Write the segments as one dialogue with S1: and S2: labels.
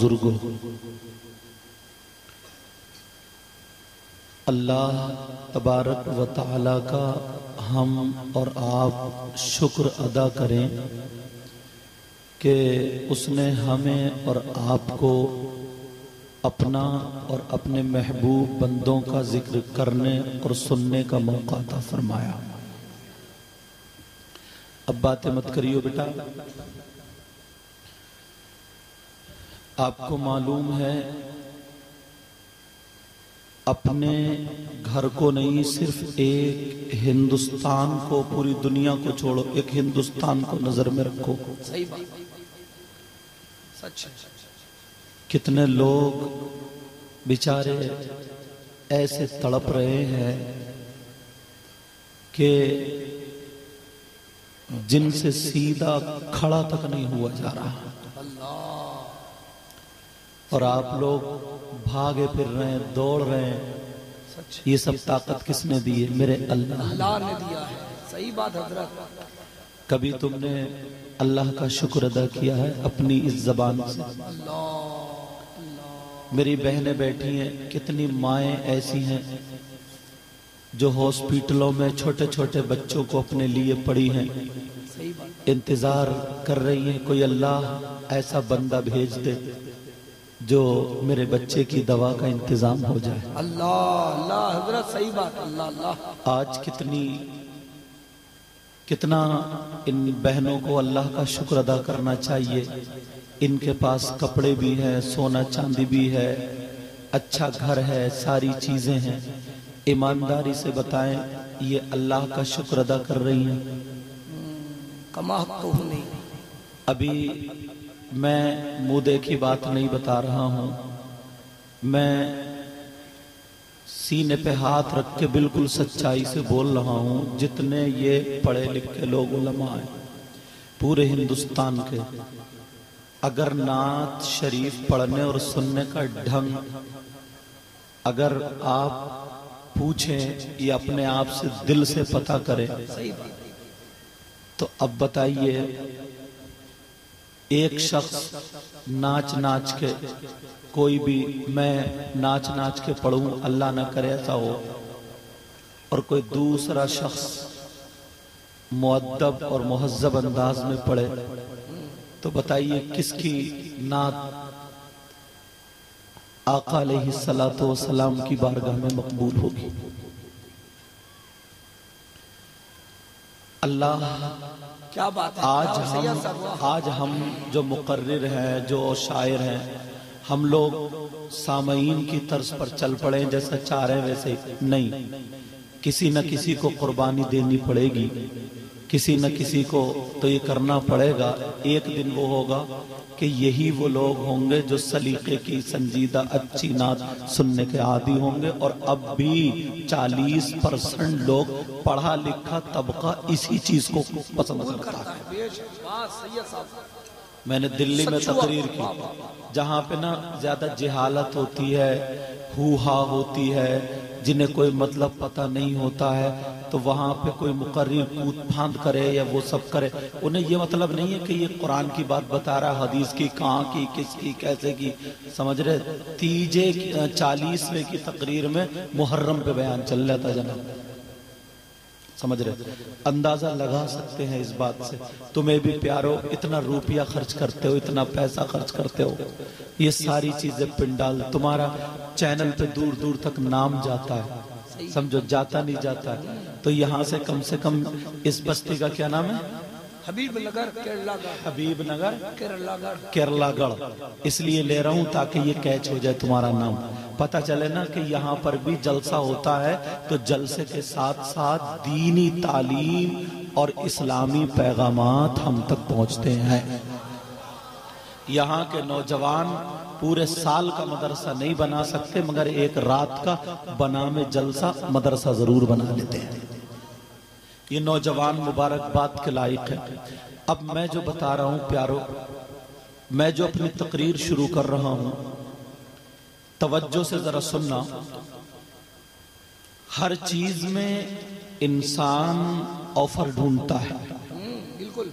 S1: بزرگوں، اللہ تبارک و تعالی کا ہم اور آپ شکر ادا کریں کہ اس نے ہمیں اور آپ کو اپنا اور اپنے محبوب بندوں کا ذکر کرنے اور سننے کا موقع عطا فرمایا۔ اب باتیں مت کریو بیٹا، آپ کو معلوم ہے اپنے گھر کو نہیں، صرف ایک ہندوستان کو، پوری دنیا کو چھوڑو، ایک ہندوستان کو نظر میں رکھو۔
S2: صحیح بات، سچ۔
S1: کتنے لوگ بیچارے ایسے تڑپ رہے ہیں کہ جن سے سیدھا کھڑا تک نہیں ہوا جا رہا، اور آپ لوگ بھاگے پھر رہے ہیں، دوڑ رہے ہیں۔ یہ سب طاقت کس نے دی ہے؟ میرے اللہ
S2: نے دیا ہے۔ صحیح بات حضرت۔
S1: کبھی تم نے اللہ کا شکر ادا کیا ہے اپنی اس زبان سے؟ میری بہنیں بیٹھی ہیں، کتنی مائیں ایسی ہیں جو ہاسپٹلوں میں چھوٹے چھوٹے بچوں کو اپنے لیے پڑی ہیں، انتظار کر رہی ہیں کوئی اللہ ایسا بندہ بھیج دے جو میرے بچے کی دوا کا انتظام ہو جائے۔
S2: اللہ اللہ حضرت، صحیح بات، اللہ اللہ۔
S1: آج کتنا ان بہنوں کو اللہ کا شکر ادا کرنا چاہیے۔ ان کے پاس کپڑے بھی ہیں، سونا چاندی بھی ہے، اچھا گھر ہے، ساری چیزیں ہیں۔ ایمانداری سے بتائیں یہ اللہ کا شکر ادا کر رہی ہیں؟
S2: کما تو نہیں۔
S1: ابھی میں منہ دیکھی بات نہیں بتا رہا ہوں، میں سینے پہ ہاتھ رکھ کے بالکل سچائی سے بول رہا ہوں۔ جتنے یہ پڑھے لکھے لوگ علماء ہیں پورے ہندوستان کے، اگر نعت شریف پڑھنے اور سننے کا ڈھنگ اگر آپ پوچھیں یا اپنے آپ سے دل سے پتہ کریں تو اب بتائیے ایک شخص ناچ ناچ کے، کوئی بھی میں ناچ ناچ کے پڑھوں، اللہ نہ کرے ایسا ہو، اور کوئی دوسرا شخص مؤدب اور مہذب انداز میں پڑھے، تو بتائیے کس کی نعت آقا علیہ الصلوۃ والسلام کی بارگاہ میں مقبول ہوگی؟ اللہ
S2: کیا بات ہے۔
S1: آج ہم جو مقرر ہیں، جو شاعر ہیں، ہم لوگ سامعین کی طرز پر چل پڑے جیسا چاہ رہے ہیں ویسے نہیں، کسی نہ کسی کو قربانی دینی پڑے گی، کسی نہ کسی کو تو یہ کرنا پڑے گا۔ ایک دن وہ ہوگا کہ یہی وہ لوگ ہوں گے جو سلیقے کی سنجیدہ اچھی نعت سننے کے عادی ہوں گے، اور اب بھی 40% لوگ پڑھا لکھا طبقہ اسی چیز کو پسند کرتا ہے۔ میں نے دلی میں تقریر کی، جہاں پہ نا زیادہ جہالت ہوتی ہے، ہو ہوتی ہے، جنہیں کوئی مطلب پتہ نہیں ہوتا ہے، تو وہاں پہ کوئی مقرر کود پھاند کرے یا وہ سب کرے، انہیں یہ مطلب نہیں ہے کہ یہ قرآن کی بات بتا رہا ہے، حدیث کی، کہاں کی، کس کی، کیسے کی، سمجھ رہے؟ 40ویں کی تقریر میں محرم پہ بیان چل رہا تھا جناب، سمجھ رہے؟ اندازہ لگا سکتے ہیں اس بات سے۔ تمہیں بھی پیارو اتنا روپیہ خرچ کرتے ہو، اتنا پیسہ خرچ کرتے ہو، یہ ساری چیزیں پنڈال، تمہارا چینل پہ دور دور تک نام جاتا ہے، سمجھو جاتا نہیں جاتا ہے، تو یہاں سے کم اس بستی کا کیا نام ہے؟
S2: حبیب نگر
S1: حبیب نگر کیرلا گڑھ، اس لیے لے رہا ہوں تاکہ یہ کیچ ہو جائے تمہارا نام، پتہ چلے نا کہ یہاں پر بھی جلسہ ہوتا ہے، تو جلسے کے ساتھ ساتھ دینی تعلیم اور اسلامی پیغامات ہم تک پہنچتے ہیں۔ یہاں کے نوجوان پورے سال کا مدرسہ نہیں بنا سکتے، مگر ایک رات کا بنام جلسہ مدرسہ ضرور بنا لیتے ہیں۔ یہ نوجوان مبارکباد کے لائق ہے۔ اب میں جو بتا رہا ہوں پیارو، میں جو اپنی تقریر شروع کر رہا ہوں، توجہ سے ذرا سننا۔ ہر چیز میں انسان آفر ڈھونڈتا ہے،
S2: بالکل۔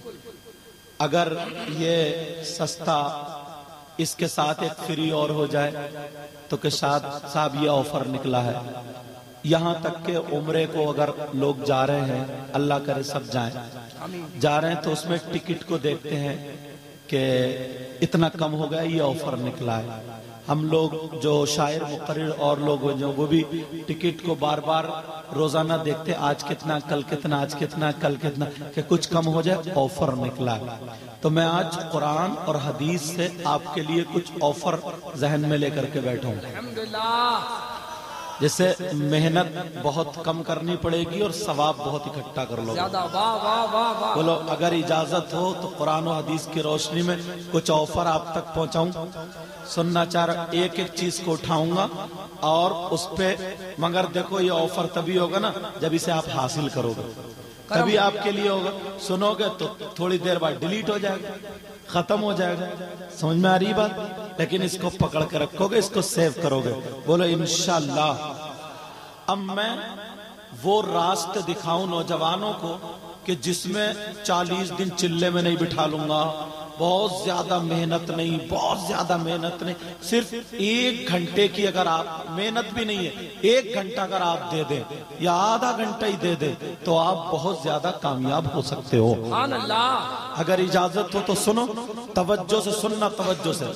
S1: اگر یہ سستا اس کے ساتھ ایک فری اور ہو جائے تو کہ صاحب یہ آفر نکلا ہے. یہاں تک کہ عمرے کو اگر لوگ جا رہے ہیں، اللہ کرے سب جائیں، جا رہے ہیں تو اس میں ٹکٹ کو دیکھتے ہیں کہ اتنا کم ہو گیا، یہ آفر نکلا ہے. ہم لوگ جو شاعر مقرر اور لوگ جو وہ بھی ٹکٹ کو بار بار روزانہ دیکھتے، آج کتنا کل کتنا، آج کتنا کل کتنا، کہ کچھ کم ہو جائے، آفر نکلا ہے. تو میں آج قرآن اور حدیث سے آپ کے لیے کچھ آفر ذہن میں لے کر کے بیٹھا ہوں، جس سے محنت بہت کم کرنی پڑے گی اور ثواب بہت اکٹھا کر لو. بولو اگر اجازت ہو تو قرآن و حدیث کی روشنی میں کچھ آفر آپ تک پہنچاؤں. سننا چاہ رہا ایک ایک چیز کو اٹھاؤں گا اور اس پہ، مگر دیکھو یہ آفر تبھی ہوگا نا جب اسے آپ حاصل کرو گے، تبھی آپ کے لیے ہوگا. سنو گے تو تھوڑی دیر بعد ڈیلیٹ ہو جائے گا، ختم ہو جائے گا. سمجھ میں آ رہی بات؟ لیکن اس کو پکڑ کے رکھو گے، اس کو سیو کرو گے. بولو انشاءاللہ. اب میں وہ راستہ دکھاؤں نوجوانوں کو کہ جس میں 40 دن چلے میں نہیں بٹھا لوں گا، بہت زیادہ محنت نہیں، بہت زیادہ محنت نہیں، صرف 1 گھنٹے کی اگر آپ محنت بھی نہیں ہے، 1 گھنٹہ اگر آپ دے دیں یا آدھا گھنٹہ ہی دے دیں تو آپ بہت زیادہ کامیاب ہو سکتے ہو. اگر اجازت ہو تو سنو، توجہ سے سننا، توجہ سے.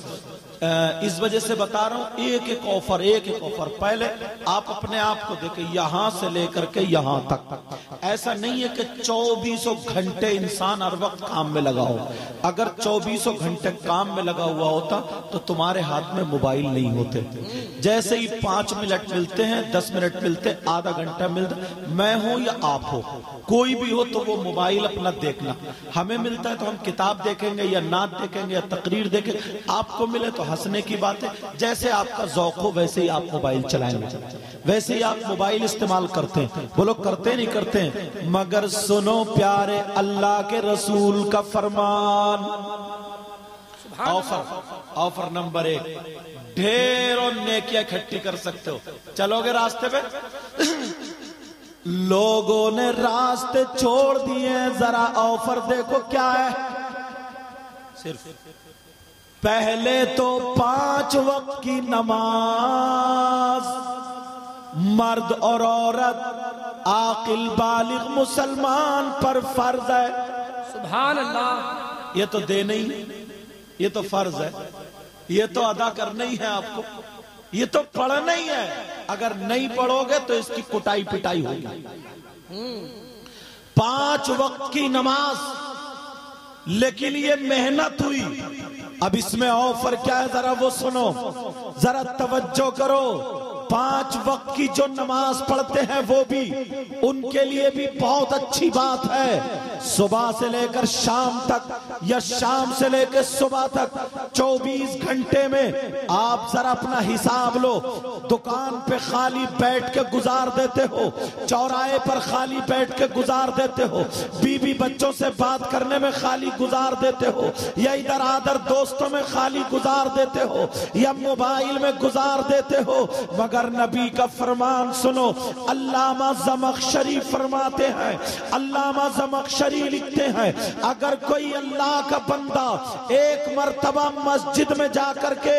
S1: اس وجہ سے بتا رہا ہوں، ایک ایک آفر، ایک ایک آفر. پہلے آپ اپنے آپ کو دیکھیں، یہاں سے لے کر کے یہاں تک. ایسا نہیں ہے کہ 24 گھنٹے انسان ہر وقت کام میں لگا ہو. اگر 24 گھنٹے کام میں لگا ہوا ہوتا تو تمہارے ہاتھ میں موبائل نہیں ہوتے. جیسے ہی 5 منٹ ملتے ہیں، 10 منٹ ملتے، آدھا گھنٹہ ملتا، میں ہوں یا آپ ہو، کوئی بھی ہو تو وہ موبائل اپنا دیکھنا. ہمیں ملتا ہے تو ہم کتاب دیکھیں گے یا نعت دیکھیں گے یا تقریر دیکھیں گے. آپ کو ملے تو ہنسنے کی بات ہے. جیسے آپ کا ذوق ہو ویسے ہی آپ موبائل چلائیں گے، ویسے ہی آپ موبائل استعمال کرتے ہیں. بولو کرتے نہیں کرتے ہیں. مگر سنو پیارے اللہ کے رسول کا فرمان. آفر نمبر 1، ڈھیروں نیکیاں اکٹھی کر سکتے ہو. چلو گے راستے پہ؟ لوگوں نے راستے چھوڑ دیے، ذرا آفر دیکھو کیا ہے. صرف پہلے تو 5 وقت کی نماز مرد اور عورت عاقل بالغ مسلمان پر فرض ہے.
S2: سبحان اللہ.
S1: یہ تو دے نہیں، یہ تو فرض ہے، یہ تو ادا کرنا ہی ہے آپ کو، یہ تو پڑھنا ہی ہے. اگر نہیں پڑھو گے تو اس کی کٹائی پٹائی ہوگی. 5 وقت کی نماز، لیکن یہ محنت ہوئی. اب اس میں آفر کیا ہے ذرا وہ سنو، ذرا توجہ کرو. 5 وقت کی جو نماز پڑھتے ہیں وہ بھی، ان کے لیے بھی بہت اچھی بات ہے. صبح سے لے کر شام تک یا شام سے لے کر صبح تک 24 گھنٹے میں آپ ذرا اپنا حساب لو. دکان پہ خالی بیٹھ کے گزار دیتے ہو، چوراہے پر خالی بیٹھ کے گزار دیتے ہو، بیوی بچوں سے بات کرنے میں خالی گزار دیتے ہو، یا ادھر آدھر دوستوں میں خالی گزار دیتے ہو، یا موبائل میں گزار دیتے ہو. مگر نبی کا فرمان سنو. علامہ زمخشری فرماتے ہیں، علامہ زمخشری لکھتے ہیں، اگر کوئی اللہ کا بندہ ایک مرتبہ مسجد میں جا کر کے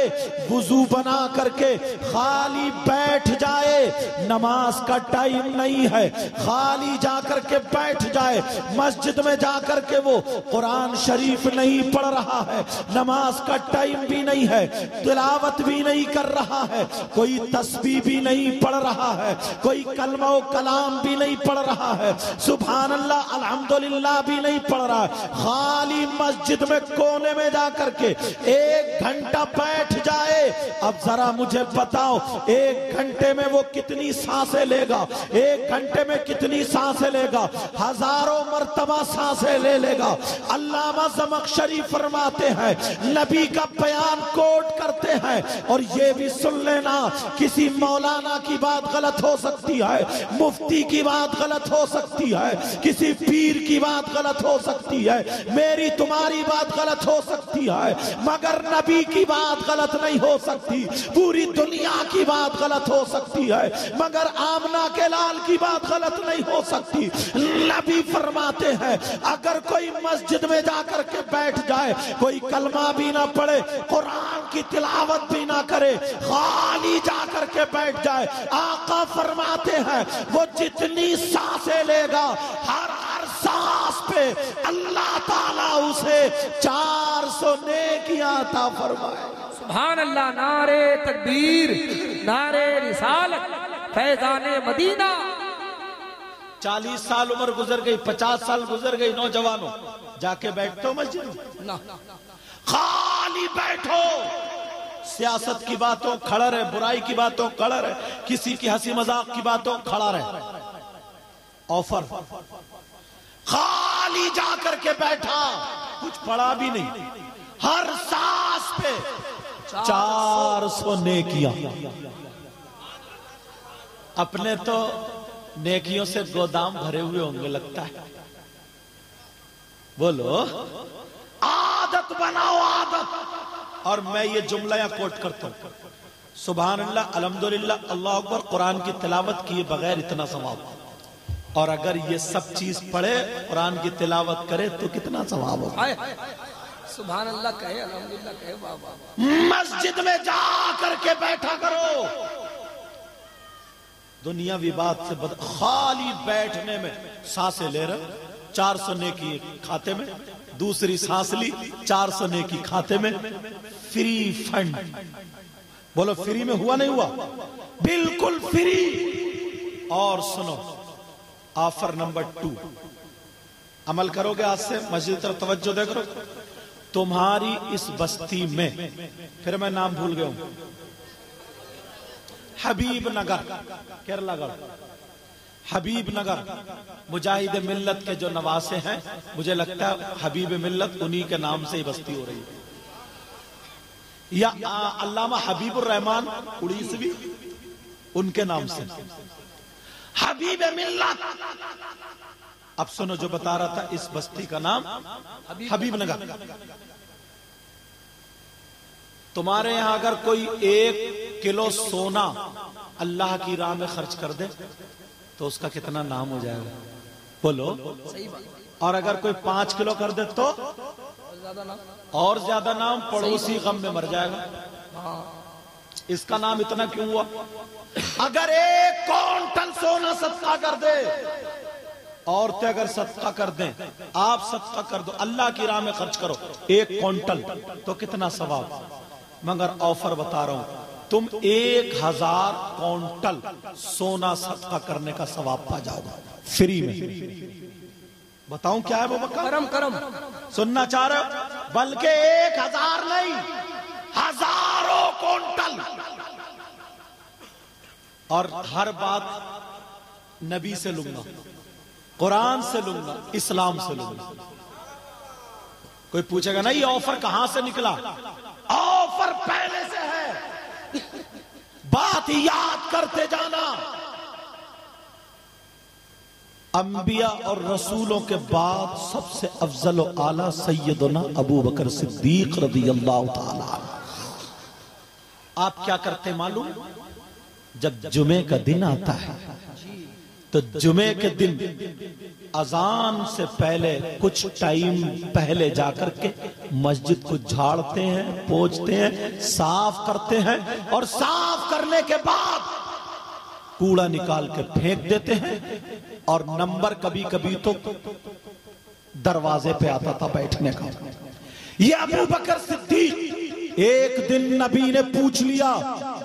S1: وضو بنا کر کے خالی بیٹھ جائے، نماز کا ٹائم نہیں ہے، خالی جا کر کے بیٹھ جائے، مسجد میں جا کر کے وہ قرآن شریف نہیں پڑھ رہا ہے، نماز کا ٹائم بھی نہیں ہے، تلاوت بھی نہیں کر رہا ہے، کوئی تسبیح بھی نہیں پڑھ رہا ہے، کوئی کلمہ و کلام بھی نہیں پڑھ رہا ہے، سبحان اللہ الحمدللہ بھی نہیں پڑھ رہا ہے، خالی مسجد میں کونے میں جا کر کے 1 گھنٹہ بیٹھ جائے. اب ذرا مجھے بتاؤ 1 گھنٹے میں وہ کتنی سانسیں لے گا؟ 1 گھنٹے میں کتنی سانسیں لے گا؟ ہزاروں مرتبہ سانسیں لے گا. علامہ زمخشری فرماتے ہیں، نبی کا بیان کوٹ کرتے ہیں، ہیں اور یہ بھی سن لینا کسی مولانا کی بات غلط ہو سکتی ہے, مفتی کی بات غلط ہو سکتی ہے, کسی پیر کی بات غلط ہو سکتی ہے, میری تمہاری بات غلط ہو سکتی ہے, مگر نبی کی بات غلط نہیں ہو سکتی. پوری دنیا کی بات غلط ہو سکتی ہے مگر آمنہ کے لال کی بات غلط نہیں ہو سکتی. نبی فرماتے ہیں اگر کوئی مسجد میں جا کر کے بیٹھ جائے, کوئی کلمہ بھی نہ پڑھے, قرآن کی تلاوت بھی نہ کرے, خالی جا کر کے بیٹھ جائے, آقا فرماتے ہیں وہ جتنی سانسیں لے گا ہر سانس پہ اللہ تعالیٰ اسے 400 نیکیاں عطا فرمائے.
S2: سبحان اللہ. نعرے تکبیر, نعرے رسالت, فیضان مدینہ.
S1: 40 سال عمر گزر گئی, 50 سال گزر گئی, نوجوانوں جا کے بیٹھتے ہو مسجد, خالی بیٹھو, سیاست کی باتوں کھڑا رہے, برائی کی باتوں کھڑا رہے, کسی کی ہنسی مذاق کی باتوں کھڑا رہے. آفر خالی جا کر کے بیٹھا, کچھ پڑھا بھی نہیں, ہر سانس پہ 400 نیکیاں. اپنے تو نیکیوں سے گودام بھرے ہوئے ہوں گے لگتا ہے. بولو عادت بناؤ, عادت. اور میں یہ جملہ یا کوٹ کرتا ہوں, سبحان اللہ, الحمدللہ, اللہ اکبر, قرآن کی تلاوت کیے بغیر اتنا ثواب, اور اگر یہ سب چیز پڑھے, قرآن کی تلاوت کرے تو کتنا ثواب ہوگا.
S2: سبحان اللہ کہے, الحمدللہ کہے, بابا.
S1: مسجد میں جا کر کے بیٹھا کرو, دنیاوی بات سے خالی بیٹھنے میں سانسیں لے رہے, 400 نیکی کھاتے میں, دوسری سانس لی 400 نیکی کھاتے میں. فری فنڈ, بولو فری میں ہوا نہیں ہوا, بالکل فری. اور سنو آفر نمبر 2, عمل کرو گے آج سے, مسجد طرف توجہ دے کرو. تمہاری اس بستی میں, پھر میں نام بھول گیا ہوں, حبیب نگر, کیرلا گڑھ, حبیب نگر, مجاہد ملت کے جو نواسے ہیں, مجھے لگتا ہے حبیب ملت انہی کے نام سے ہی بستی ہو رہی ہے, یا علامہ حبیب الرحمان اڑیسوی ان کے نام سے حبیب ملت. اب سنو جو بتا رہا تھا, اس بستی کا نام حبیب نگر. تمہارے یہاں اگر کوئی 1 کلو سونا اللہ کی راہ میں خرچ کر دے تو اس کا کتنا نام ہو جائے گا, بولو. اور اگر کوئی 5 کلو کر دے تو اور زیادہ نام, پڑوسی غم میں مر جائے گا. اس کا نام اتنا کیوں ہوا؟ اگر 1 کونٹل سونا صدقہ کر دے, عورتیں اگر صدقہ کر دیں, آپ صدقہ کر دو, اللہ کی راہ میں خرچ کرو 1 کونٹل, تو کتنا ثواب. مگر آفر بتا رہا ہوں, تم 1000 کونٹل سونا صدقہ کرنے کا ثواب پا جاؤ گا فری میں. بتاؤں کیا ہے وہ بکا؟
S2: کرم کرم.
S1: سننا چاہ رہے ہو؟ بلکہ 1000 نہیں, ہزاروں کونٹل. اور ہر بات نبی سے لوں گا, قرآن سے لوں گا, اسلام سے لوں گا. کوئی پوچھے گا نہیں یہ آفر کہاں سے نکلا؟ آفر پہلے سے ہے, بات یاد کرتے جانا. انبیاء اور رسولوں کے بعد سب سے افضل و اعلیٰ سیدنا ابو بکر صدیق رضی اللہ تعالیٰ. آپ کیا کرتے معلوم؟ جب جمعے کا دن آتا ہے تو جمعے کے دن اذان سے پہلے کچھ ٹائم پہلے جا کر کے مسجد کو جھاڑتے ہیں, پوچھتے ہیں, صاف کرتے ہیں, اور صاف کرنے کے بعد کوڑا نکال کے پھینک دیتے ہیں. اور نمبر کبھی کبھی تو دروازے پہ آتا تھا بیٹھنے کا. یہ ابو بکر صدیق, ایک دن نبی نے پوچھ لیا,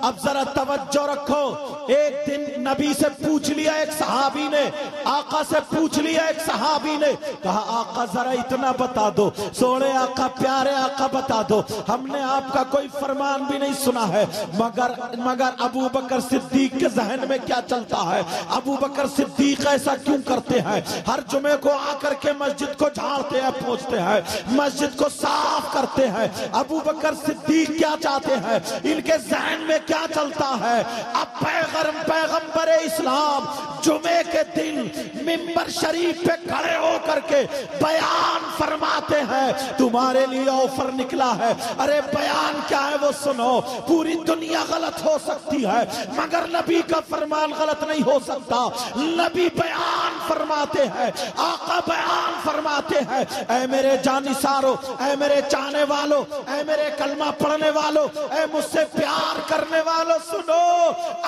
S1: اب ذرا توجہ رکھو, ایک دن نبی سے پوچھ لیا ایک صحابی نے, آقا سے پوچھ لیا ایک صحابی نے, کہا آقا ذرا اتنا بتا دو, سونے آقا, پیارے آقا بتا دو, ہم نے آپ کا کوئی فرمان بھی نہیں سنا ہے, مگر ابو بکر صدیق کے ذہن میں کیا چلتا ہے, ابو بکر صدیق ایسا کیوں کرتے ہیں, ہر جمعے کو آ کر کے مسجد کو جھاڑتے ہیں, پوچھتے ہیں, مسجد کو صاف کرتے ہیں. ابو بکر صدیق صدیق کیا چاہتے ہیں، ان کے ذہن میں کیا چلتا ہے۔ اب پیغمبر اسلام جمعے کے دن منبر شریف پہ کھڑے ہو کر کے بیان فرماتے ہیں، تمہارے لیے آفر نکلا ہے۔ ارے بیان کیا ہے وہ سنو۔ پوری دنیا غلط ہو سکتی ہے مگر نبی کا فرمان غلط نہیں ہو سکتا۔ نبی بیان فرماتے ہیں، آقا بیان فرماتے ہیں، اے میرے جانثارو، اے میرے چاہنے والو، اے میرے کلمہ پڑھنے والو، اے مجھ سے پیار کرنے والو، سنو،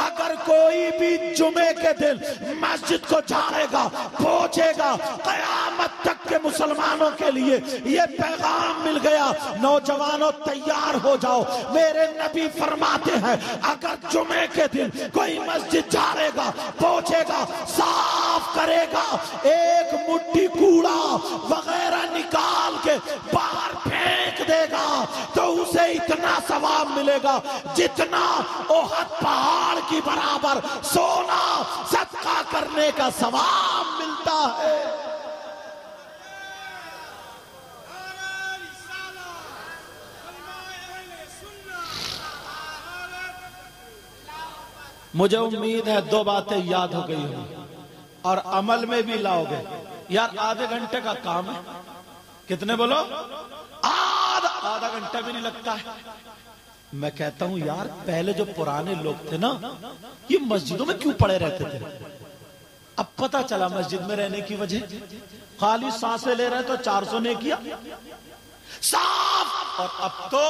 S1: اگر کوئی بھی جمعے کے دن مسجد کو جھاڑے گا، پہنچے گا، قیامت تک کے مسلمانوں کے لیے یہ پیغام مل گیا، نوجوانوں تیار ہو جاؤ۔ میرے نبی فرماتے ہیں اگر جمعے کے دن کوئی مسجد جھاڑے گا، پہنچے گا، صاف کرے گا، ایک مٹھی کوڑا وغیرہ نکال کے باہر پھینک دے گا تو اسے اتنا ثواب ملے گا جتنا احد پہاڑ کی برابر سونا صدقہ کرنے کا ثواب ملتا ہے۔ مجھے امید ہے دو باتیں یاد ہو گئی ہوں اور عمل میں بھی لاؤ گے۔ یار آدھے گھنٹے کا کام ہے، کتنے بولو؟ آدھا گھنٹہ بھی نہیں لگتا ہے۔ میں کہتا ہوں یار پہلے جو پرانے لوگ تھے نا یہ مسجدوں میں کیوں پڑے رہتے تھے؟ اب پتا چلا مسجد میں رہنے کی وجہ خالی سانسیں لے رہے تو 400 نے کیا صاف، اور اب تو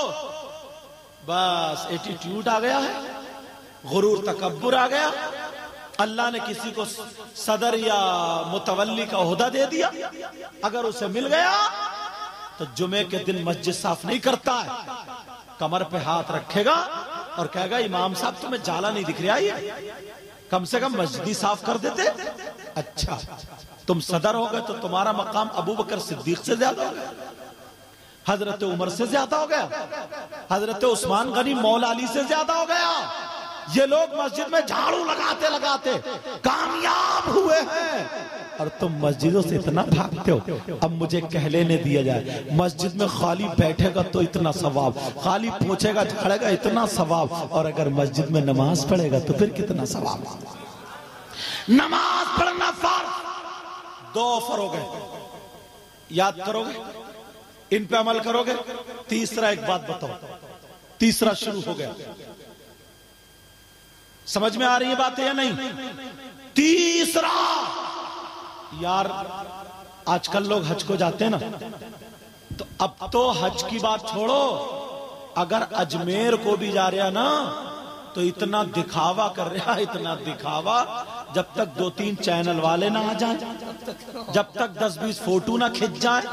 S1: بس ایٹیٹیوڈ آ گیا ہے، غرور تکبر آ گیا۔ اللہ نے کسی کو صدر یا متولی کا عہدہ دے دیا، اگر اسے مل گیا تو جمعے کے دن مسجد صاف نہیں کرتا ہے، کمر پہ ہاتھ رکھے گا اور کہے گا امام صاحب تمہیں جالا نہیں دکھ رہا، یہ کم سے کم مسجد ہی صاف کر دیتے۔ اچھا تم صدر ہو گئے تو تمہارا مقام ابو بکر صدیق سے زیادہ ہو گیا، حضرت عمر سے زیادہ ہو گیا، حضرت عثمان غنی مولا علی سے زیادہ ہو گیا۔ یہ لوگ مسجد میں جھاڑو لگاتے لگاتے کامیاب ہوئے ہیں اور تم مسجدوں سے اتنا بھاگتے ہو۔ اب مجھے کہہ لینے دیا جائے، مسجد میں خالی بیٹھے گا تو اتنا ثواب، خالی پوچھے گا جھاڑے گا اتنا ثواب، اور اگر مسجد میں نماز پڑھے گا تو پھر کتنا ثواب۔ نماز پڑھنا فرض، دو آفر ہو گئے، یاد کرو گے، ان پہ عمل کرو گے۔ تیسرا ایک بات بتاؤ، تیسرا شروع ہو گیا، سمجھ میں آ رہی ہے باتیں یا نہیں؟ تیسرا، یار آج کل لوگ حج کو جاتے ہیں نا، تو اب تو حج کی بات چھوڑو، اگر اجمیر کو بھی جا رہا نا تو اتنا دکھاوا کر رہا، اتنا دکھاوا، جب تک 2-3 چینل والے نہ آ جائیں، جب تک 10-20 فوٹو نہ کھچ جائیں،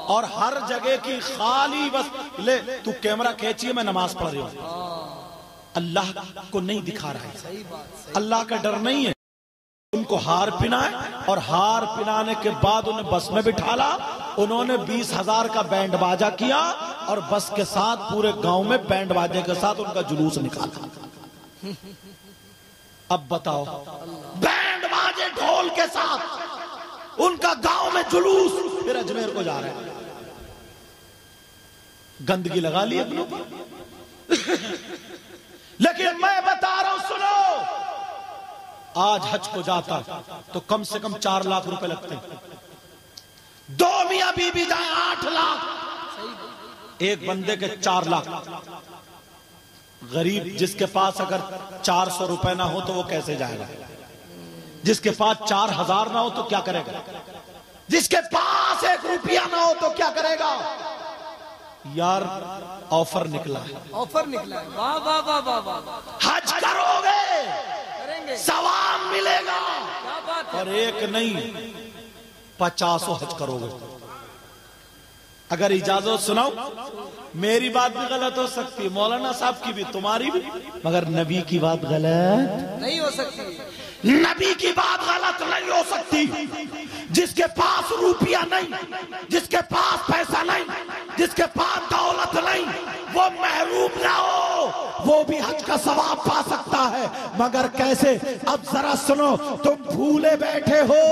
S1: اور ہر جگہ کی خالی بس لے تو کیمرہ کھینچیے میں نماز پڑھ رہی ہوں، اللہ کو نہیں دکھا رہا ہے، اللہ کا ڈر نہیں ہے۔ ان کو ہار پہنائے اور ہار پہنانے کے بعد انہیں بس میں بٹھالا، انہوں نے 20,000 کا بینڈ باجا کیا اور بس کے ساتھ پورے گاؤں میں بینڈ باجے کے ساتھ ان کا جلوس نکالا۔ اب بتاؤ، بینڈ باجے ڈھول کے ساتھ ان کا گاؤں میں جلوس، پھر اجمیر کو جا رہے ہیں، گندگی لگا لی اپنوں پر۔ لیکن میں بتا رہا ہوں سنو، آج حج کو جاتا تو کم سے کم 4 لاکھ روپے لگتے ہیں، 2 میاں بی بی جائیں 8 لاکھ، ایک بندے کے 4 لاکھ۔ غریب جس کے پاس اگر 400 روپے نہ ہو تو وہ کیسے جائے گا؟ جس کے پاس 4,000 نہ ہو تو کیا کرے گا؟ جس کے پاس 1 روپیہ نہ ہو تو کیا کرے گا؟ یار آفر نکلا ہے،
S2: آفر نکلا ہے، واہ واہ واہ واہ واہ،
S1: حج کرو گے ثواب ملے گا، اور ایک نہیں 50 حج کرو گے۔ اگر اجازت سناؤ، میری بات بھی غلط ہو سکتی، مولانا صاحب کی بھی، تمہاری بھی، مگر نبی کی بات غلط
S2: نہیں ہو سکتی،
S1: نبی کی بات غلط نہیں ہو سکتی۔ جس کے پاس روپیہ نہیں، جس کے پاس پیسہ نہیں، جس کے پاس دولت نہیں، وہ محروم نہ ہو، وہ بھی حج کا ثواب پا سکتا ہے، مگر کیسے؟ اب ذرا سنو، تم بھولے بیٹھے ہو،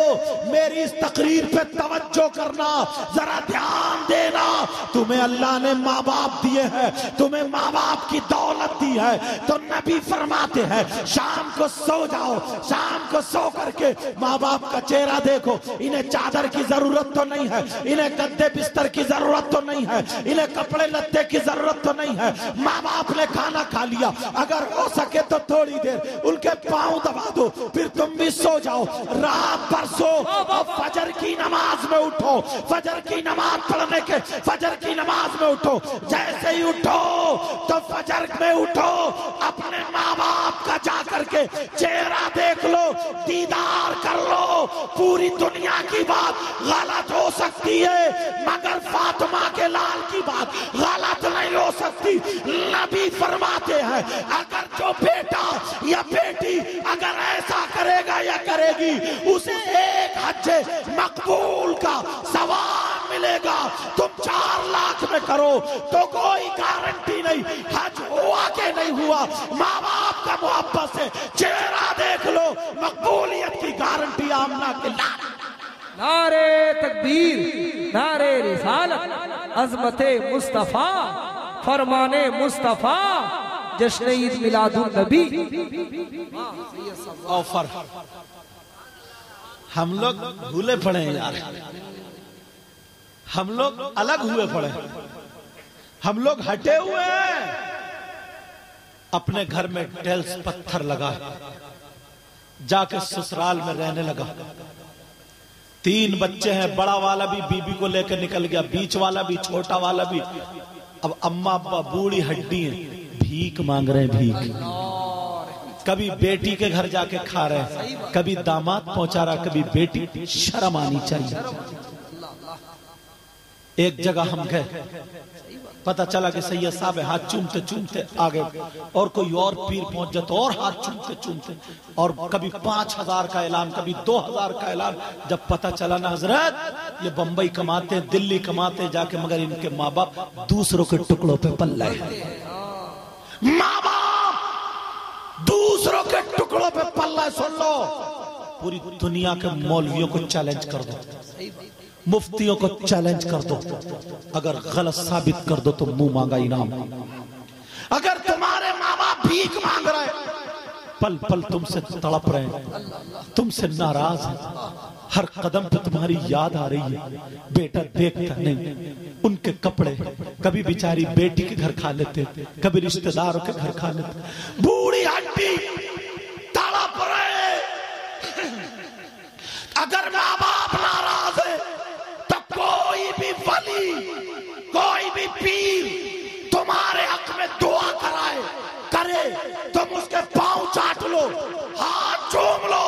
S1: میری اس تقریر پہ توجہ کرنا، ذرا دھیان دینا۔ تمہیں اللہ نے ماں باپ دیے ہیں، تمہیں ماں باپ کی دولت دی ہے، تو نبی فرماتے ہیں شام کو سو جاؤ، شام کو سو کر کے ماں باپ کا چہرہ دیکھو، انہیں چادر کی ضرورت تو نہیں ہے، انہیں گدے بستر کی ضرورت تو نہیں ہے، انہیں کپڑے لتے کی ضرورت تو نہیں ہے، ماں باپ نے کھانا کھا لیا، اگر ہو سکے تو تھوڑی دیر ان کے پاؤں دبا دو، پھر تم بھی سو جاؤ، رات بھر سو، اور فجر کی نماز میں اٹھو، فجر کی نماز پڑھنے کے، فجر کی نماز میں اٹھو، جیسے ہی اٹھو تو فجر میں اٹھو، اپنے ماں باپ کا جا کر کے چہرہ دیکھ لو، دیدار کر لو۔ پوری دنیا کی بات غلط ہو سکتی ہے، مگر فاطمہ کے لال کی بات غلط نہیں ہو سکتی۔ نبی فرماتے ہیں اگر جو بیٹا یا بیٹی اگر ایسا کرے گا یا کرے گی، اسے ایک حج مقبول کا ثواب ملے گا۔ تم 4 لاکھ میں کرو تو کوئی گارنٹی نہیں حج ہوا کہ نہیں ہوا، ماں باپ کا محبت سے چہرہ دیکھ لو، مقبولیت کی گارنٹی آمنہ کے لال۔
S2: نعرے تکبیر، نعرے رسالت، عظمت مصطفیٰ، فرمان مصطفیٰ، جشن عید میلاد النبی۔
S1: آفر ہم لوگ بھولے پڑے ہیں یار، ہم لوگ الگ ہوئے پڑے ہیں، ہم لوگ ہٹے ہوئے ہیں، اپنے گھر میں ٹیلز پتھر لگا، جا کے سسرال میں رہنے لگا۔ 3 بچے ہیں، بڑا والا بھی بیوی کو لے کے نکل گیا، بیچ والا بھی، چھوٹا والا بھی۔ اب اماں ابا بوڑھی ہڈی ہیں، بھیک مانگ رہے ہیں، بھیک۔ کبھی بیٹی کے گھر جا کے کھا رہے ہیں، کبھی داماد پہنچا رہا، کبھی بیٹی۔ شرم آنی چاہیے۔ ایک جگہ ہم گئے، پتہ چلا کہ سید صاحب ہاتھ چومتے چومتے آگے، اور کوئی اور پیر پہنچ جاتا اور ہاتھ چومتے چومتے، اور کبھی 5000 کا اعلان، کبھی 2000 کا اعلان۔ جب پتہ چلا نا حضرت یہ بمبئی کماتے ہیں، دلی کماتے ہیں جا کے، مگر ان کے ماں باپ دوسروں کے ٹکڑوں پہ پل رہے ہیں، ماں باپ دوسروں کے ٹکڑوں پہ پل رہے۔ سن لو، پوری دنیا کے مولویوں کو چیلنج کر دو، مفتیوں کو چیلنج کر دو، اگر غلط ثابت کر دو تو منہ مانگا انعام۔ اگر تمہارے ماں باپ بھیک مانگ رہے، پل پل تم سے تڑپ رہے ہیں، تم سے ناراض ہیں، ہر قدم پہ تمہاری یاد آ رہی ہے، بیٹا دیکھتا نہیں، ان کے کپڑے کبھی بیچاری بیٹی کے گھر کھا لیتے، کبھی رشتہ داروں کے گھر کھا لیتے، بوڑھی ہڈی تڑپ رہے۔ اگر ماں باپ ناراض ہے تو کوئی بھی ولی، کوئی بھی پیر تمہارے حق میں دعا کرے، تم اس کے پاؤں چاٹ لو، ہاتھ چوم لو۔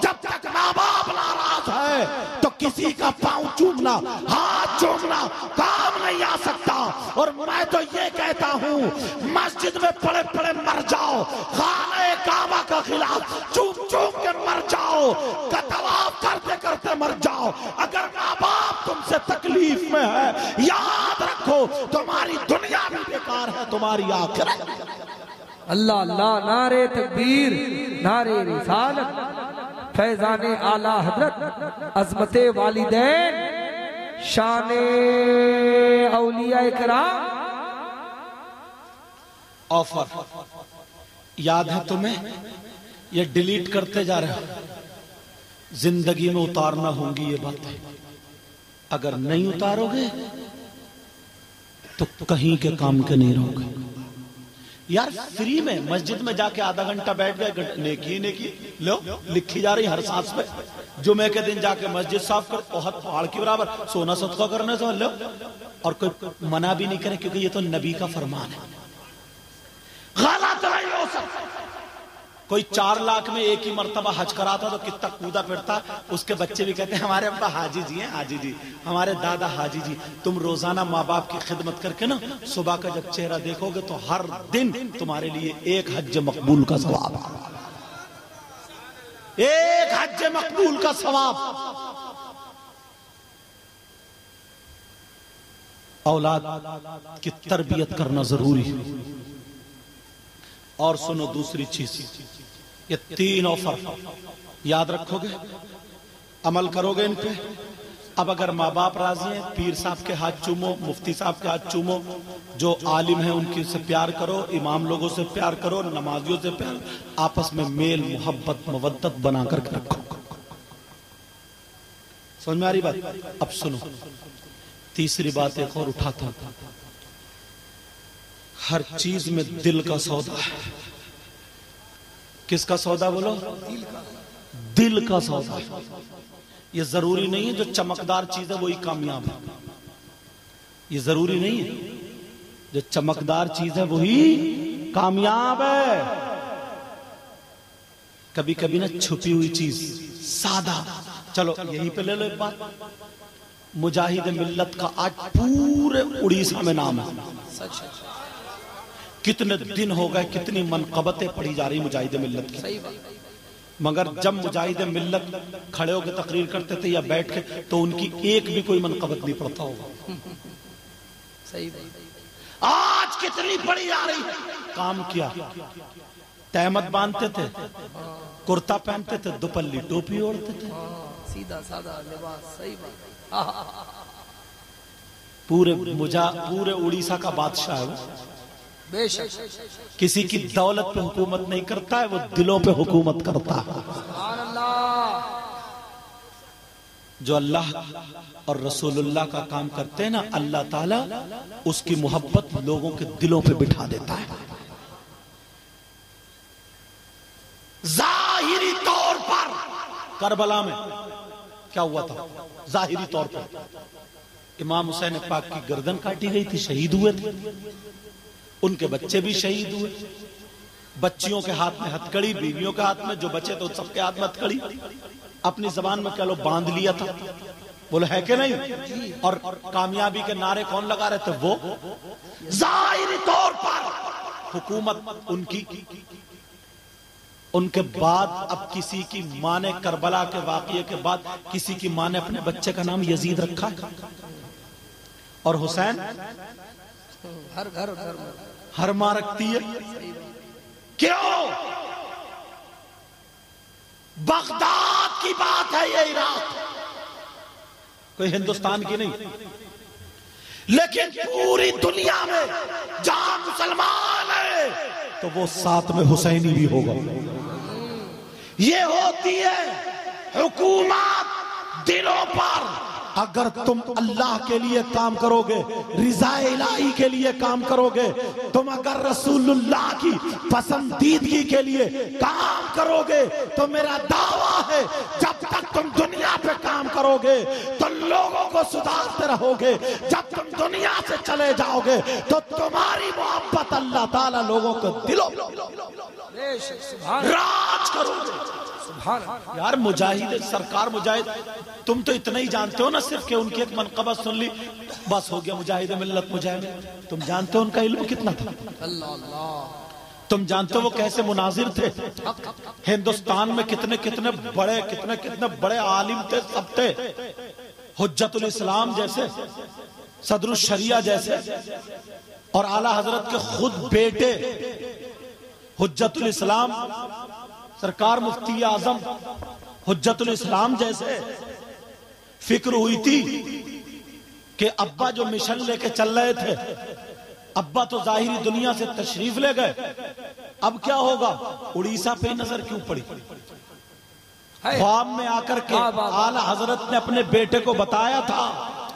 S1: جب تک ماں باپ ناراض ہے تو کسی کا پاؤں چومنا، ہاتھ چومنا کام نہیں آ سکتا۔ اور میں تو یہ کہتا ہوں مسجد میں پڑے پڑے مر جاؤ، خانہ کعبہ کا خلاف چوم چوم کے مر جاؤ، طواف کرتے کرتے مر جاؤ۔ اگر ماں باپ تم سے تکلیف میں ہے، یاد رکھو تمہاری دنیا بھی بیکار ہے، تمہاری آخرت۔
S2: اللہ اللہ، نعرے تکبیر، نعرے رسالت، فیضان اعلیٰ حضرت، عظمت والدین، شان اولیاء کرام۔
S1: آفر یاد ہے تمہیں؟ یہ ڈیلیٹ کرتے جا رہے ہیں، زندگی میں اتارنا ہوں گی یہ باتیں، اگر نہیں اتارو گے تو کہیں کے کام کے نہیں رہو گے۔ یار فری میں مسجد میں جا کے آدھا گھنٹہ بیٹھ گئے، نیکی نیکی لو لکھی جا رہی ہر سانس پہ۔ جمعے کے دن جا کے مسجد صاف کر، بہت پہاڑ کی برابر سونا صدقہ کرنے سے لو، اور کوئی منع بھی نہیں کرے کیونکہ یہ تو نبی کا فرمان ہے، غلط نہیں ہو سکتا۔ کوئی 4 لاکھ میں ایک ہی مرتبہ حج کراتا تو کتنا کودا پھرتا، اس کے بچے بھی کہتے ہیں ہمارے ابا حاجی جی ہیں، حاجی جی، ہمارے دادا حاجی جی۔ تم روزانہ ماں باپ کی خدمت کر کے نا، صبح کا جب چہرہ دیکھو گے تو ہر دن تمہارے لیے ایک حج مقبول کا ثواب، ایک حج مقبول کا ثواب۔ اولاد کی تربیت کرنا ضروری ہے، اور سنو دوسری چیز، یہ 3 آفر یاد رکھو گے، عمل کرو گے ان پہ۔ اب اگر ماں باپ راضی ہیں، پیر صاحب کے ہاتھ چومو، مفتی صاحب کے ہاتھ چومو، جو عالم ہیں ان کی سے پیار کرو، امام لوگوں سے پیار کرو، نمازیوں سے پیار، آپس میں میل محبت مودت بنا کر کے رکھو۔ سمجھ میں آ رہی بات؟ اب سنو تیسری بات ایک اور اٹھاتا ہوں، ہر چیز میں دل کا سودا ہے۔ کس کا سودا بولو؟ دل کا سودا ہے۔ یہ ضروری نہیں ہے جو چمکدار چیز ہے وہی کامیاب ہے، یہ ضروری نہیں ہے جو چمکدار چیز ہے وہی کامیاب ہے۔ کبھی کبھی نا چھپی ہوئی چیز سادہ، چلو یہیں پہ لے لو ایک بات، مجاہد ملت کا آج پورے اڑیسہ میں نام ہے، کتنے دن ہو گئے، کتنی منقبتیں پڑھی جا رہی مجاہد ملت کی، مگر جب مجاہد ملت کھڑے ہو کے تقریر کرتے تھے یا بیٹھ کے تو ان کی ایک بھی کوئی منقبت نہیں پڑتا ہوگا۔ آج کتنی پڑھی جا رہی ہے، کام کیا، تہمت باندھتے تھے، کرتا پہنتے تھے، دوپلی ٹوپی اوڑھتے تھے،
S2: سیدھا سادہ لباس، صحیح بات،
S1: پورے اڑیسہ کا بادشاہ ہے وہ،
S2: بے شک،
S1: کسی کی دولت پہ حکومت نہیں کرتا ہے، وہ دلوں پہ حکومت کرتا ہے۔
S2: سبحان اللہ۔
S1: جو اللہ اور رسول اللہ کا کام کرتے ہیں نا، اللہ تعالیٰ اس کی محبت لوگوں کے دلوں پہ بٹھا دیتا ہے۔ ظاہری طور پر کربلا میں کیا ہوا تھا؟ ظاہری طور پر امام حسین پاک کی گردن کاٹی گئی تھی، شہید ہوئے تھے، ان کے بچے بھی شہید ہوئے، بچیوں کے ہاتھ میں ہتھکڑی، بیویوں کے ہاتھ میں، جو بچے تو سب کے ہاتھ میں ہتھکڑی، اپنی زبان میں کہہ لو باندھ لیا تھا، بولو ہے کہ نہیں؟ اور کامیابی کے نعرے کون لگا رہے تھے؟ وہ ظاہری طور پر حکومت ان کی۔ ان کے بعد اب کسی کی ماں نے کربلا کے واقعے کے بعد کسی کی ماں نے اپنے بچے کا نام یزید رکھا، اور حسین ہر ماں رکھتی ہے۔ کیوں؟ بغداد کی بات ہے یہ، عراق، کوئی ہندوستان کی نہیں، لیکن پوری دنیا میں جہاں مسلمان ہے تو وہ ساتھ میں حسینی بھی ہوگا۔ یہ ہوتی ہے حکومت دلوں پر۔ اگر تم اللہ کے لیے کام کرو گے، رضا الہی کے لیے کام کرو گے، تم اگر رسول اللہ کی پسندیدگی کے لیے کام کرو گے تو میرا دعویٰ ہے جب تک تم دنیا پہ کام کرو گے تو لوگوں کو سدھارتے رہو گے، جب تم دنیا سے چلے جاؤ گے تو تمہاری محبت اللہ تعالیٰ لوگوں کو دلوں راج کرو گے۔ یار مجاہد سرکار مجاہد، تم تو اتنا ہی جانتے ہو نا صرف کہ ان کی ایک منقبت سن لی بس ہو گیا مجاہد ملت مجاہد۔ تم جانتے ہو ان کا علم کتنا تھا، تم جانتے ہو وہ کیسے مناظر تھے، ہندوستان میں کتنے بڑے عالم تھے، سب تھے، حجت الاسلام جیسے، صدر الشریعہ جیسے، اور اعلیٰ حضرت کے خود بیٹے حجت الاسلام سرکار مفتی اعظم حجت الاسلام جیسے۔ فکر ہوئی تھی کہ ابا جو مشن لے کے چل رہے تھے، ابا تو ظاہری دنیا سے تشریف لے گئے، اب کیا ہوگا؟ اڑیسہ پہ نظر کیوں پڑی؟ خواب میں آ کر کے اعلیٰ حضرت نے اپنے بیٹے کو بتایا تھا،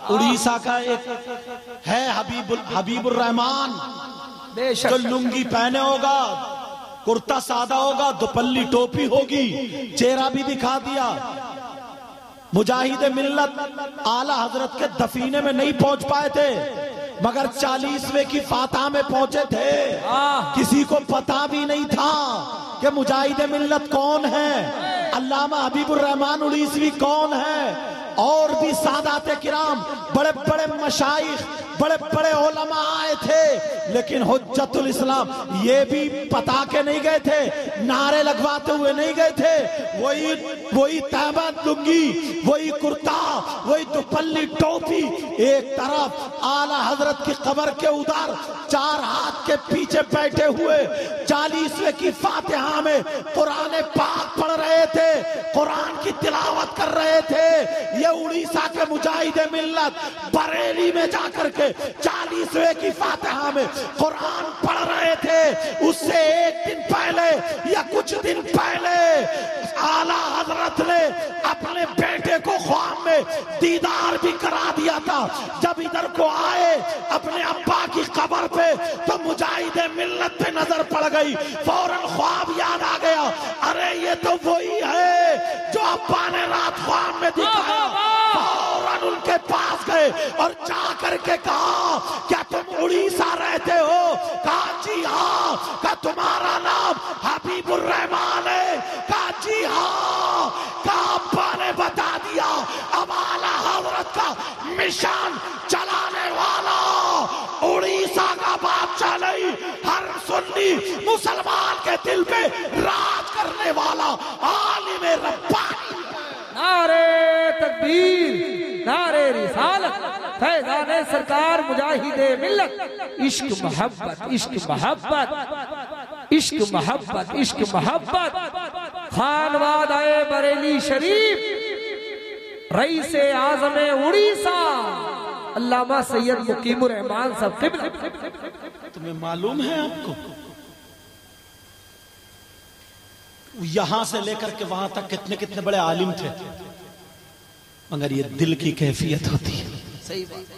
S1: اڑیسہ کا ایک ہے حبیب الرحمان، جو لنگی پہنے ہوگا، کرتا سادہ ہوگا، دوپلی ٹوپی ہوگی، چہرہ بھی دکھا دیا۔ مجاہد ملت اعلیٰ حضرت کے دفینے میں نہیں پہنچ پائے تھے، مگر 40ویں کی فاتح میں پہنچے تھے۔ کسی کو پتا بھی نہیں تھا کہ مجاہد ملت کون ہے، علامہ حبیب الرحمان اڑیسوی کون ہے، اور بھی سادات کرام، بڑے بڑے مشائخ بڑے بڑے علماء آئے تھے، لیکن حجت الاسلام یہ بھی بتا کے نہیں گئے تھے، نعرے لگواتے ہوئے نہیں گئے تھے، وہی تہبند لنگی، وہی کرتا، وہی دوپلی ٹوپی، ایک طرف اعلیٰ حضرت کی قبر کے ادھر 4 ہاتھ کے پیچھے بیٹھے ہوئے 40ویں کی فاتحہ میں قرآن پاک پڑھ رہے تھے، قرآن کی تلاوت کر رہے تھے۔ یہ اڑیسہ کے مجاہد ملت بریلی میں جا کر کے 40ویں کی فاتحہ میں قرآن پڑھ رہے تھے۔ اس سے ایک دن پہلے یا کچھ دن پہلے اعلیٰ حضرت نے اپنے بیٹے کو خواب میں دیدار بھی کرا دیا تھا۔ جب ادھر کو آئے اپنے ابا کی قبر پہ تو مجاہد ملت پہ نظر پڑ گئی، فوراً خواب یاد آ گیا، ارے یہ تو وہی ہے جو ابا نے رات خواب میں دکھایا۔ فوراً ان کے پاس گئے اور جا کر کے کہا کیا تم اڑیسہ رہتے ہو؟ کہا جی ہاں۔ کہا تمہارا نام حبیب الرحمان ہے؟ کہا جی ہاں۔ کہا ابا نے بتا دیا، اب اعلیٰ حضرت کا مشن چلانے والا اڑیسہ کا بادشاہ نہیں، ہر سنی مسلمان کے دل پہ راج کرنے والا عالم ربانی۔
S2: نعرے تکبیر، نعرے رسالت، فیضان سرکار مجاہد ملت۔ عشق محبت، عشق محبت، عشق محبت، عشق محبت۔ خانواد آئے بریلی شریف، رئیس اعظم اڑیسہ علامہ سید مقیم الرحمان صاحب قبل۔
S1: تمہیں معلوم ہے آپ کو یہاں سے لے کر کے وہاں تک کتنے کتنے بڑے عالم تھے، مگر یہ دل کی کیفیت ہوتی ہے۔
S2: صحیح بات،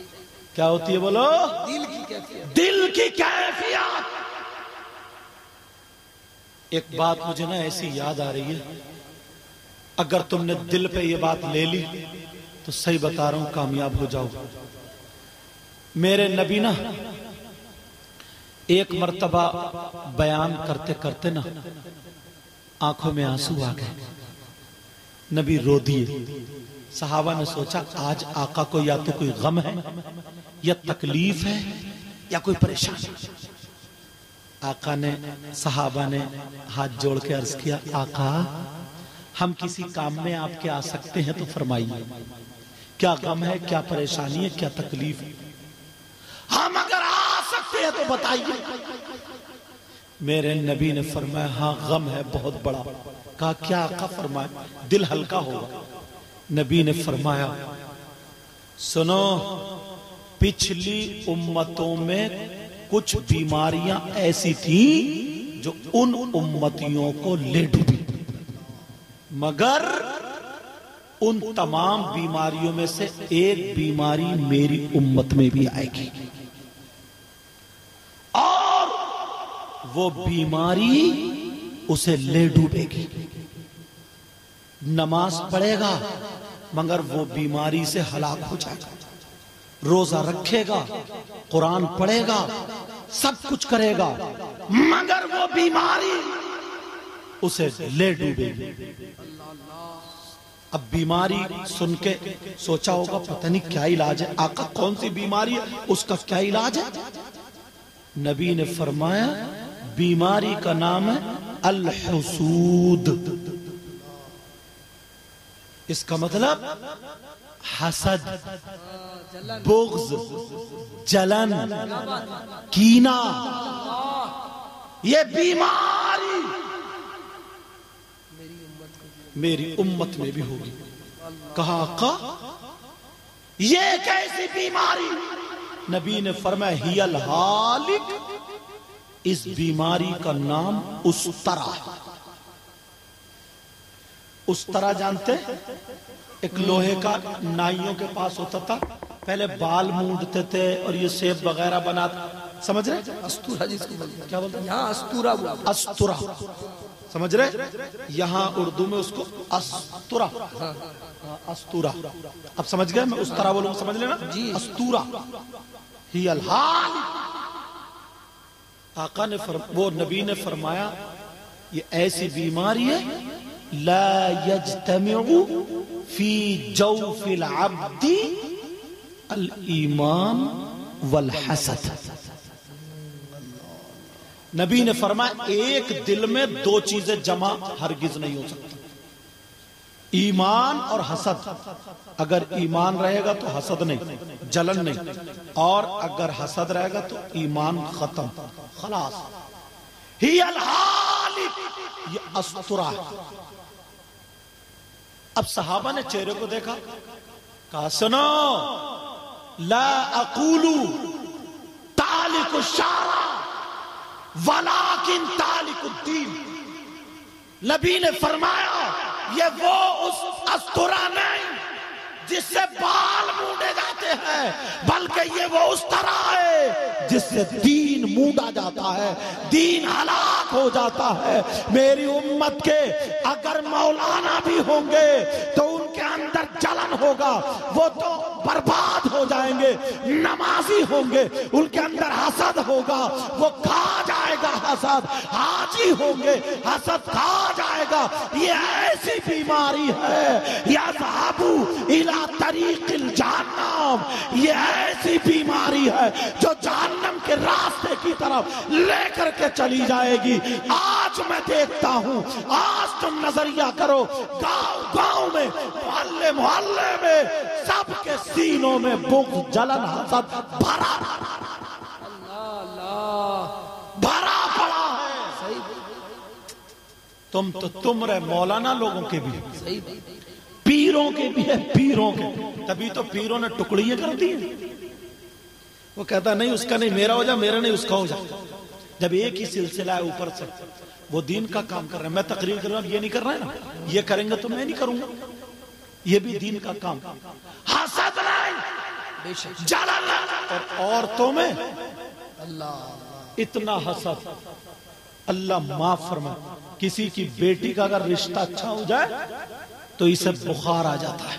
S1: کیا ہوتی ہے بولو؟
S2: دل کی کیفیت،
S1: دل کی کیفیت۔ ایک بات مجھے نا ایسی یاد آ رہی ہے، اگر تم نے دل پہ یہ بات لے لی تو صحیح بتا رہا ہوں کامیاب ہو جاؤ۔ میرے نبی نا ایک مرتبہ بیان کرتے کرتے نا آنکھوں میں آنسو آ گئے، نبی رو دیے۔ صحابہ نے سوچا آج آقا کو یا تو کوئی غم ہے یا تکلیف ہے یا کوئی پریشانی۔ آقا نے، صحابہ نے ہاتھ جوڑ کے عرض کیا، آقا ہم کسی کام میں آپ کے آ سکتے ہیں تو فرمائیے، کیا غم ہے، کیا پریشانی ہے، کیا تکلیف ہے؟ ہم اگر آ سکتے ہیں تو بتائیے۔ میرے نبی نے فرمایا ہاں غم ہے بہت بڑا۔ کہا کیا آقا؟ فرمایا دل ہلکا ہوگا۔ نبی نے فرمایا سنو، پچھلی امتوں میں کچھ بیماریاں ایسی تھیں جو ان امتیوں کو لے ڈوبی، مگر ان تمام بیماریوں میں سے ایک بیماری میری امت میں بھی آئے گی، اور وہ بیماری اسے لے ڈوبے گی۔ نماز پڑھے گا مگر وہ بیماری سے ہلاک ہو جائے گا، روزہ رکھے گا، قرآن پڑھے گا، سب کچھ کرے گا، مگر وہ بیماری اسے لے ڈوبے گی۔ اب بیماری سن کے سوچا ہوگا پتہ نہیں کیا علاج ہے، آقا کون سی بیماری ہے، اس کا کیا علاج ہے؟ نبی نے فرمایا بیماری کا نام ہے الحسود۔ اس کا مطلب حسد، بغض، جلن، کینہ، یہ بیماری میری امت میں بھی ہوگی۔ کہا آقا یہ کیسی بیماری؟ نبی نے فرمایا ہی الہالک، اس بیماری کا نام استرا ہے۔ استرا جانتے؟ ایک لوہے کا نائیوں کے پاس ہوتا تھا، پہلے بال مونڈتے تھے اور یہ سیب وغیرہ بناتے، سمجھ رہے؟
S2: استورا جس کو بولتے ہیں،
S1: کیا بولتے ہیں؟
S2: یہاں استورا بولتے ہیں،
S1: استرا، سمجھ رہے؟ یہاں اردو میں اس کو استرا، استورا۔ اب سمجھ گئے؟ میں استرا بولوں سمجھ لینا، استورا ہی الحال۔ آقا نے وہ نبی نے فرمایا یہ ایسی بیماری ہے لا یجتمع فی جوف العبد الایمان والحسد. نبی نے فرمایا ایک دل میں دو چیزیں جمع ہرگز نہیں ہو سکتی، ایمان اور حسد. اگر ایمان رہے گا تو حسد نہیں، جلن نہیں، اور اگر حسد رہے گا تو ایمان ختم، خلاص. ہی الحالک، یہ استرا ہے. اب صحابہ نے چہرے کو دیکھا، کہا سنو، لا اقولو تالک الشارع ولیکن تالک الدین. نبی نے فرمایا یہ وہ اس استرا نہیں جس سے بال مونڈے جاتے ہیں، بلکہ یہ وہ اس طرح ہے جس سے دین مونڈا جاتا ہے، دین ہلاک ہو جاتا ہے. میری امت کے اگر مولانا بھی ہوں گے تو ان کے اندر جلن ہوگا، وہ تو برباد ہو جائیں گے. نمازی ہوں گے ان کے اندر حسد ہوگا، وہ کھا جائے گا حسد. حاجی ہوں گے حسد کھا جائے گا. یہ ایسی بیماری ہے، یذهبوا الی طریق الجہنم، یہ ایسی بیماری ہے جو جہنم کے راستے کی طرف لے کر کے چلی جائے گی. آج میں دیکھتا ہوں، آج تم نظریہ کرو، گاؤں گاؤں میں، محلے محلے میں، سب کے سینوں میں بغض، جلن، حسد بھرا بھرا پڑا ہے. تم رہے مولانا لوگوں کے بھی، پیروں کے بھی ہے، پیروں کے. تبھی تو پیروں نے ٹکڑیاں کر دی. وہ کہتا نہیں اس کا نہیں میرا ہو جا، میرا نہیں اس کا ہو جا. جب ایک ہی سلسلہ ہے اوپر سے، وہ دین کا کام کر رہے ہیں. میں تقریر کر رہا ہوں، یہ نہیں کر رہا ہے نا، یہ کریں گے تو میں نہیں کروں گا. یہ بھی دین کا کام. حسد نہیں، جلن. اور عورتوں میں اتنا حسد، اللہ معاف فرمائے. کسی کی بیٹی کا اگر رشتہ اچھا ہو جائے تو اسے بخار آ جاتا ہے،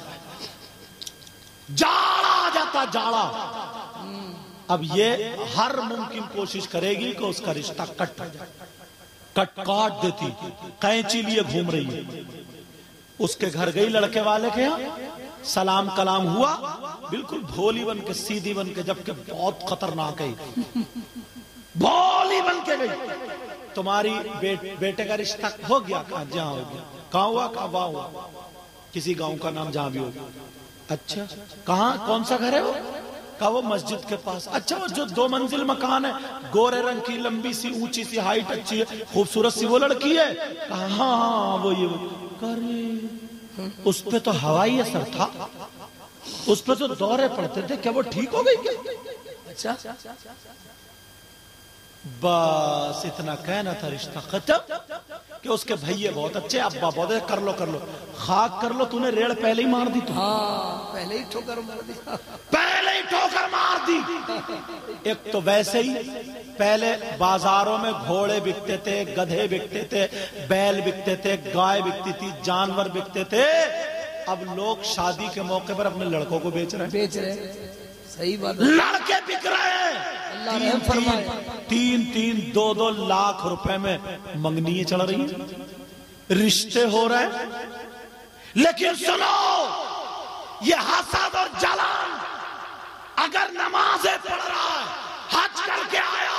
S1: جاڑا آ جاتا، جاڑا. اب یہ ہر ممکن کوشش کرے گی کہ اس کا رشتہ کٹ کاٹ دیتی. قینچی لیے گھوم رہی ہے. اس کے گھر گئی لڑکے والے کے ہاں، سلام کلام ہوا، بالکل بھولی بن کے، سیدھی بن کے، جبکہ بہت خطرناک ہے، بھولی بن کے گئی. تمہاری بیٹے کا رشتہ ہو گیا؟ کہاں؟ جہاں ہو گیا. کہاں ہوا؟ کہاں؟ وہاں ہوا. کسی گاؤں کا نام جہاں بھی ہوگا. اچھا کہاں؟ کون سا گھر ہے وہ؟ کہا وہ مسجد کے پاس. اچھا وہ جو 2 منزل مکان ہے، گورے رنگ کی، لمبی سی، اونچی سی، ہائٹ اچھی ہے، خوبصورت سی، وہ لڑکی ہے؟ کہا ہاں ہاں وہ یہ. اس پہ تو ہوائی اثر تھا، اس پہ تو دورے پڑتے تھے، کیا وہ ٹھیک ہو گئی کیا؟ اچھا بس اتنا کہنا تھا، رشتہ ختم. کہ اس کے بھائیے بہت اچھے، ابا بہت اچھے، کر لو کر لو، خاک کر لو. تو نے ریڑ پہلے ہی مار دی. تو
S2: پہلے ہی ٹھوکر مار دی،
S1: پہلے ہی ٹھوکر مار دی. ایک تو ویسے ہی پہلے بازاروں میں گھوڑے بکتے تھے، گدھے بکتے تھے، بیل بکتے تھے، گائے بکتی تھی، جانور بکتے تھے. اب لوگ شادی کے موقع پر اپنے لڑکوں کو بیچ رہے ہیں.
S2: صحیح بات.
S1: لڑکے بک رہے ہیں، 3-2 لاکھ روپے میں منگنیاں چڑھ رہی ہیں، رشتے ہو رہے ہیں. لیکن سنو، یہ حسد اور جلن، اگر نمازیں پڑھ رہا ہے، حج کر کے آیا،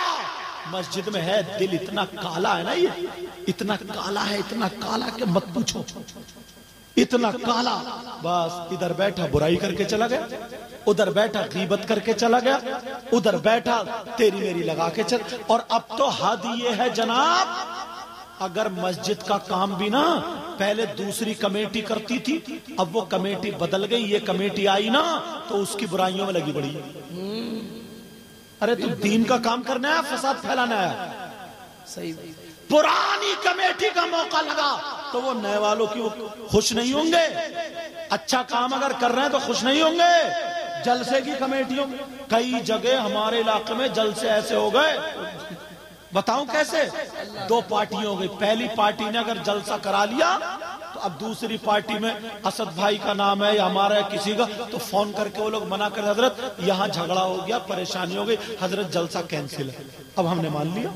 S1: مسجد میں ہے، دل اتنا کالا ہے نا، یہ اتنا کالا ہے، اتنا کالا کہ مت پوچھو، اتنا کالا. بس ادھر بیٹھا برائی کر کے چلا گیا، ادھر بیٹھا غیبت کر کے چلا گیا، ادھر بیٹھا تیری میری لگا کے چل. اور اب تو حد یہ ہے جناب، اگر مسجد کا کام بھی نا پہلے دوسری کمیٹی کرتی تھی، اب وہ کمیٹی بدل گئی، یہ کمیٹی آئی نا تو اس کی برائیوں میں لگی بڑی. ارے تو دین کا کام کرنا ہے، فساد پھیلانا ہے.
S2: صحیح.
S1: پرانی کمیٹی کا موقع لگا تو وہ نئے والوں کی خوش نہیں ہوں گے. اچھا کام اگر کر رہے ہیں تو خوش نہیں ہوں گے. جلسے کی کمیٹیوں، کئی جگہ ہمارے علاقے میں جلسے ایسے ہو گئے، بتاؤں کیسے؟ 2 پارٹیاں ہو گئی. پہلی پارٹی نے اگر جلسہ کرا لیا تو اب دوسری پارٹی میں اسد بھائی کا نام ہے یا ہمارا کسی کا، تو فون کر کے وہ لوگ منع کر، حضرت یہاں جھگڑا ہو گیا، پریشانی ہو گئی، حضرت جلسہ کینسل ہے. اب ہم نے مان لیا.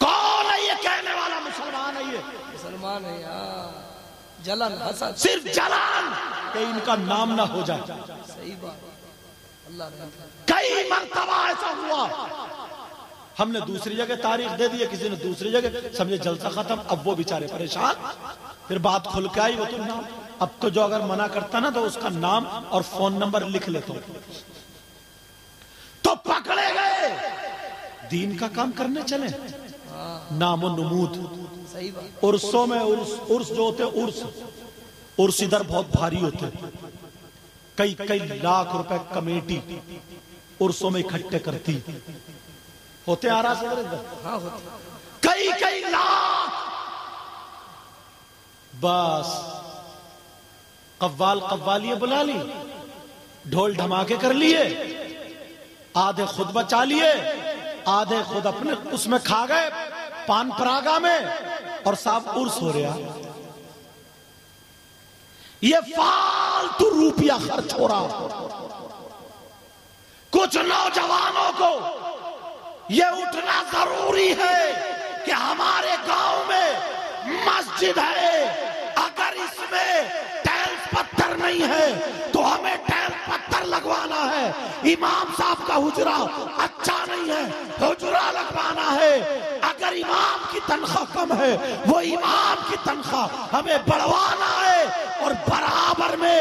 S1: کون ہے یہ کہنے والا؟ مسلمان ہے. یہ
S2: مسلمان ہے یار. جلن، حسد،
S1: صرف جلن کہ ان کا نام نہ ہو جائے.
S2: صحیح بات.
S1: کئی مرتبہ ایسا ہوا، ہم نے دوسری جگہ تاریخ دے دی، کسی نے دوسری جگہ، سمجھے جلسہ ختم، اب وہ بیچارے پریشان، پھر بات کھل کے آئی، وہ تو نام، اب تو جو اگر منع کرتا نا تو اس کا نام اور فون نمبر لکھ لیتا ہوں، تو پکڑے گئے، دین کا کام کرنے چلے، نام و نمود، عرصوں میں، عرص جو ہوتے عرص ادھر بہت بھاری ہوتے، کئی لاکھ روپے کمیٹی عرصوں میں اکٹھے کرتی ہوتے، آرہا سے ادھر کئی لاکھ، بس قوالیاں بلا لی، ڈھول دھماکے کر لیے، آدھے خود بچا لیے، آدھے خود اپنے اس میں کھا گئے پان پراگا میں، اور صاحب عرس ہو رہا، یہ فالتو روپیہ خرچ ہو رہا۔ کچھ نوجوانوں کو یہ اٹھنا ضروری ہے کہ ہمارے گاؤں میں مسجد ہے، اگر اس میں ٹائلز پتھر نہیں ہے تو ہمیں ٹائلز پتھر لگوانا ہے، امام صاحب کا حجرہ اچھا نہیں ہے، حجرہ لگوانا ہے، اگر امام کی تنخواہ کم ہے وہ امام کی تنخواہ ہمیں بڑھوانا ہے، اور برابر میں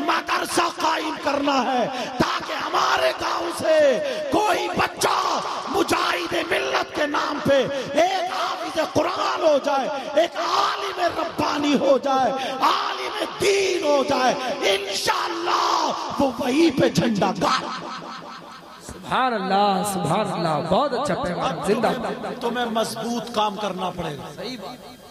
S1: مدرسہ قائم کرنا ہے، تاکہ ہمارے گاؤں سے کوئی بچہ مجاہد ملت کے نام پہ ایک حافظ قرآن ہو جائے، ایک عالم ربانی ہو جائے، عالم دین ہو جائے، انشاءاللہ وہ وہیں پہ جھنڈا گاڑے۔
S2: سبحان اللہ، سبحان اللہ، بہت اچھا پیغام، زندہ۔
S1: تمہیں مضبوط کام کرنا پڑے گا،
S2: صحیح بات۔